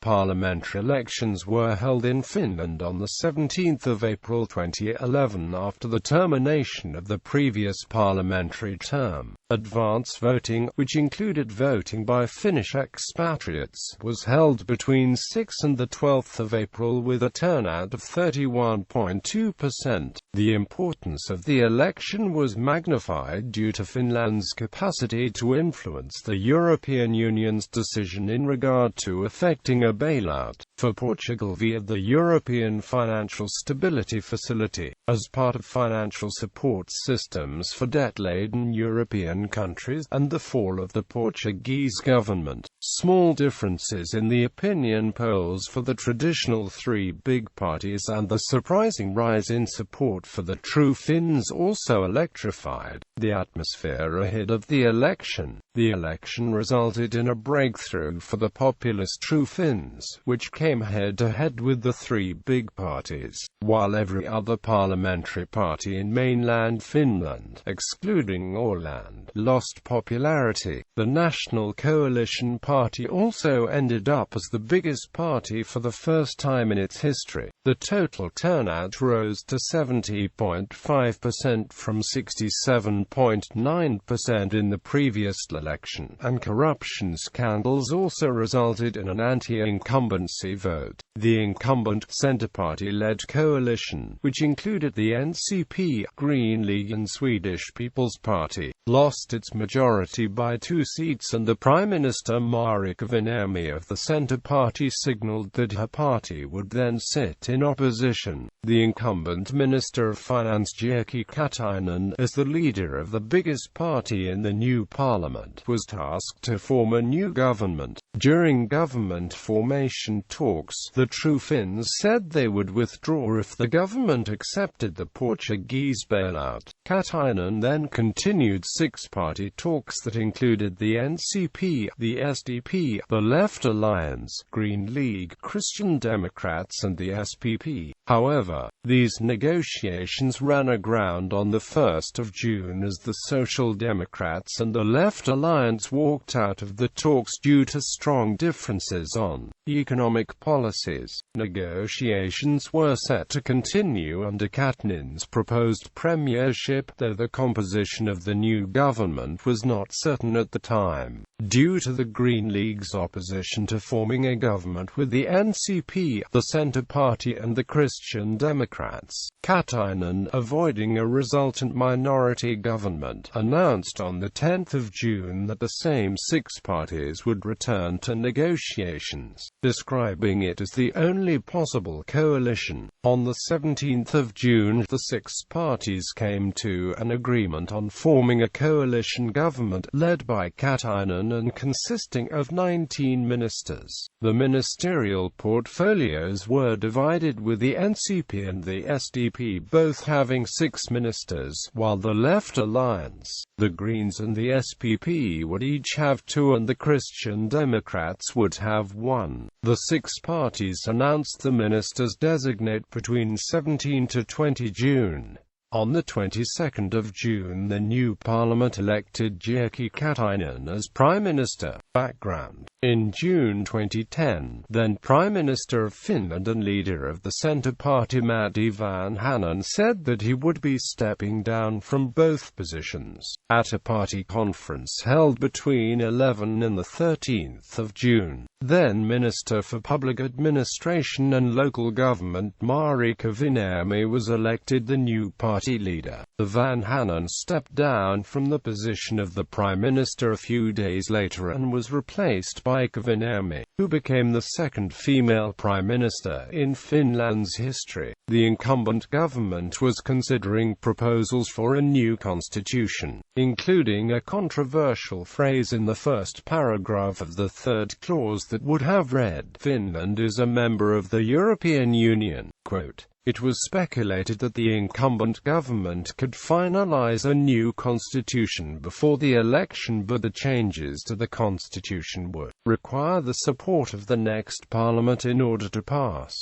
Parliamentary elections were held in Finland on 17 April 2011 after the termination of the previous parliamentary term. Advance voting, which included voting by Finnish expatriates, was held between 6 and 12 April with a turnout of 31.2%. The importance of the election was magnified due to Finland's capacity to influence the European Union's decision in regard to effecting a bailout for Portugal via the European Financial Stability Facility, as part of financial support systems for debt-laden European countries, and the fall of the Portuguese government. Small differences in the opinion polls for the traditional three big parties and the surprising rise in support for the true Finns also electrified the atmosphere ahead of the election. The election resulted in a breakthrough for the populist True Finns, which came head-to-head with the three big parties, while every other parliamentary party in mainland Finland, excluding Åland, lost popularity. The National Coalition Party also ended up as the biggest party for the first time in its history. The total turnout rose to 70.5% from 67.9% in the previous election, and corruption scandals also resulted in an anti-incumbency vote. The incumbent Centre Party-led coalition, which included the NCP, Green League and Swedish People's Party, lost its majority by 2 seats, and the Prime Minister Mari Kiviniemi of the Centre Party signalled that her party would then sit in opposition. The incumbent Minister of Finance Jyrki Katainen, as the leader of the biggest party in the new parliament, was tasked to form a new government. During government formation talks, the True Finns said they would withdraw if the government accepted the Portuguese bailout. Katainen then continued six-party talks that included the NCP, the SDP, the Left Alliance, Green League, Christian Democrats and the SPP. However, these negotiations ran aground on the 1st of June as the Social Democrats and the Left Alliance walked out of the talks due to strong differences on economic policies. Negotiations were set to continue under Katainen's proposed premiership, though the composition of the new government was not certain at the time, due to the Green League's opposition to forming a government with the NCP, the Centre Party and the Christian Democrats. Katainen, avoiding a resultant minority government, announced on the 10th of June that the same six parties would return to negotiations, describing it as the only possible coalition. On the 17th of June, the six parties came to an agreement on forming a coalition government led by Katainen and consisting of 19 ministers. The ministerial portfolios were divided, with the NCP and the SDP both having 6 ministers, while the Left Alliance, the Greens and the SPP would each have 2 and the Christian Democrats would have 1. The six parties announced the ministers designate between 17 to 20 June. On the 22nd of June, the new parliament elected Jyrki Katainen as Prime Minister. Background: in June 2010, then Prime Minister of Finland and leader of the Centre Party Matti Vanhanen said that he would be stepping down from both positions. At a party conference held between 11 and 13 June, then Minister for Public Administration and Local Government Mari Kiviniemi was elected the new party leader. The Vanhanen stepped down from the position of the Prime Minister a few days later and was replaced by Kiviniemi, who became the second female Prime Minister in Finland's history. The incumbent government was considering proposals for a new constitution, including a controversial phrase in the first paragraph of the third clause that would have read, "Finland is a member of the European Union." Quote, "It was speculated that the incumbent government could finalize a new constitution before the election, but the changes to the constitution would require the support of the next parliament in order to pass."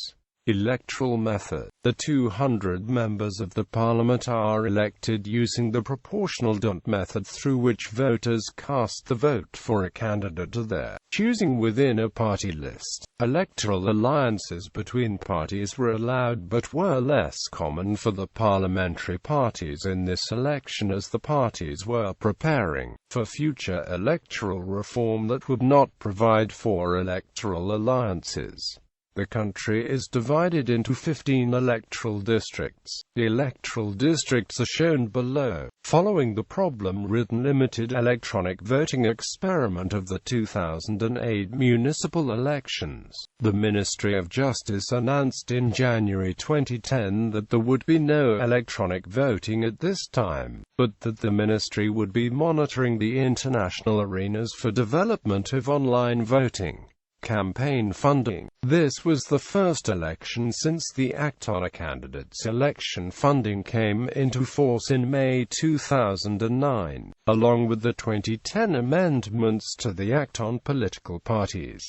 electoral method. The 200 members of the parliament are elected using the proportional method, through which voters cast the vote for a candidate of their choosing within a party list. Electoral alliances between parties were allowed but were less common for the parliamentary parties in this election, as the parties were preparing for future electoral reform that would not provide for electoral alliances. The country is divided into 15 electoral districts. The electoral districts are shown below. Following the problem-ridden limited electronic voting experiment of the 2008 municipal elections, the Ministry of Justice announced in January 2010 that there would be no electronic voting at this time, but that the ministry would be monitoring the international arenas for development of online voting. Campaign funding. This was the first election since the Act on a Candidate's Election Funding came into force in May 2009, along with the 2010 amendments to the Act on Political Parties.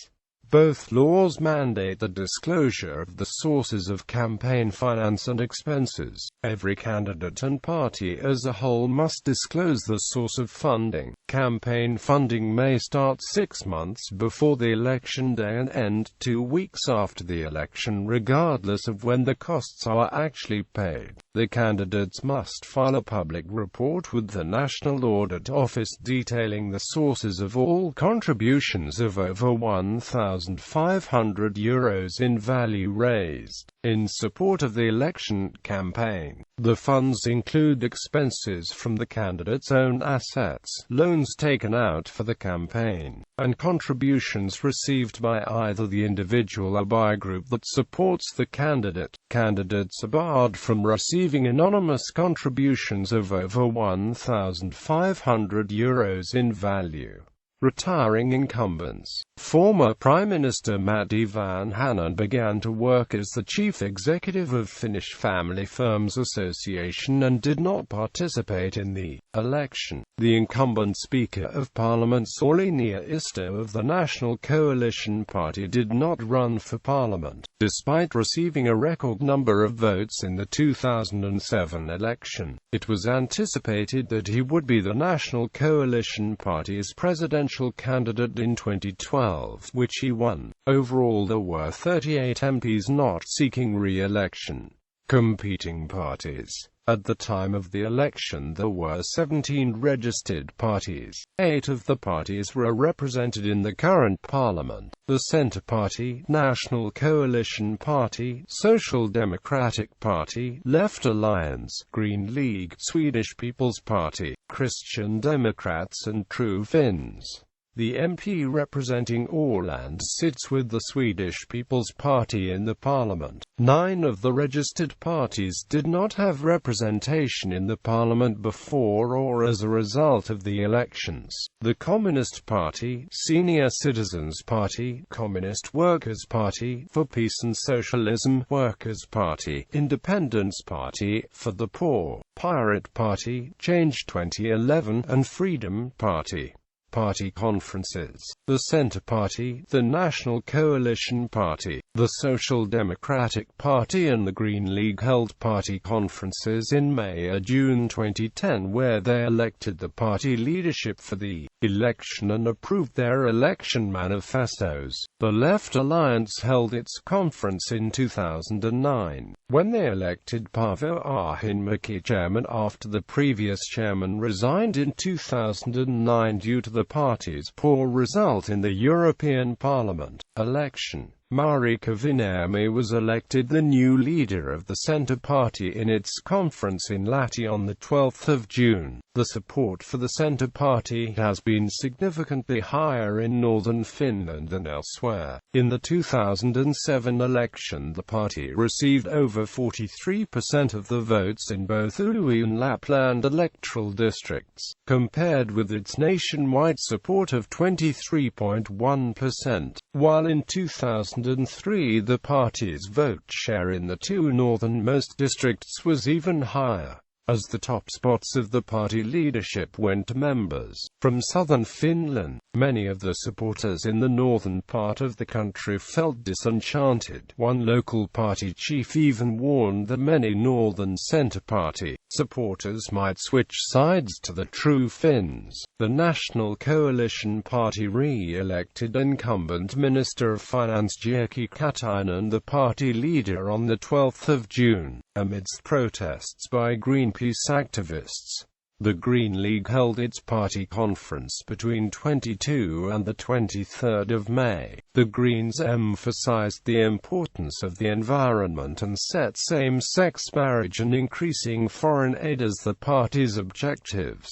Both laws mandate the disclosure of the sources of campaign finance and expenses. Every candidate and party as a whole must disclose the source of funding. Campaign funding may start 6 months before the election day and end 2 weeks after the election, regardless of when the costs are actually paid. The candidates must file a public report with the National Audit Office detailing the sources of all contributions of over €1,500 in value raised in support of the election campaign. The funds include expenses from the candidate's own assets, loans taken out for the campaign, and contributions received by either the individual or by a group that supports the candidate. Candidates are barred from receiving anonymous contributions of over €1,500 in value. Retiring incumbents. Former Prime Minister Matti Vanhanen began to work as the chief executive of Finnish Family Firms Association and did not participate in the election. The incumbent Speaker of Parliament Sauli Niinisto of the National Coalition Party did not run for Parliament, despite receiving a record number of votes in the 2007 election. It was anticipated that he would be the National Coalition Party's presidential candidate in 2012, which he won. Overall, there were 38 MPs not seeking re-election. Competing parties. At the time of the election there were 17 registered parties. 8 of the parties were represented in the current parliament: the Centre Party, National Coalition Party, Social Democratic Party, Left Alliance, Green League, Swedish People's Party, Christian Democrats and True Finns. The MP representing Åland sits with the Swedish People's Party in the parliament. 9 of the registered parties did not have representation in the parliament before or as a result of the elections. The Communist Party, Senior Citizens Party, Communist Workers' Party, For Peace and Socialism, Workers' Party, Independence Party, For the Poor, Pirate Party, Change 2011, and Freedom Party. Party conferences. The Centre Party, the National Coalition Party, the Social Democratic Party and the Green League held party conferences in May and June 2010 where they elected the party leadership for the election and approved their election manifestos. The Left Alliance held its conference in 2009, when they elected Paavo Arhinmäki chairman after the previous chairman resigned in 2009 due to the party's poor result in the European Parliament election. Marika Vinärmi was elected the new leader of the Centre Party in its conference in Lahti on the 12th of June. The support for the Centre Party has been significantly higher in northern Finland than elsewhere. In the 2007 election the party received over 43% of the votes in both Oulu and Lapland electoral districts, compared with its nationwide support of 23.1%, while in 2003 the party's vote share in the 2 northernmost districts was even higher, as the top spots of the party leadership went to members. From southern Finland, many of the supporters in the northern part of the country felt disenchanted. One local party chief even warned that many Northern Centre Party supporters might switch sides to the true Finns. The National Coalition Party re-elected incumbent Minister of Finance Jyrki Katainen the party leader on the 12th of June, amidst protests by Greenpeace activists. The Green League held its party conference between 22 and the 23rd of May. The Greens emphasized the importance of the environment and set same-sex marriage and increasing foreign aid as the party's objectives.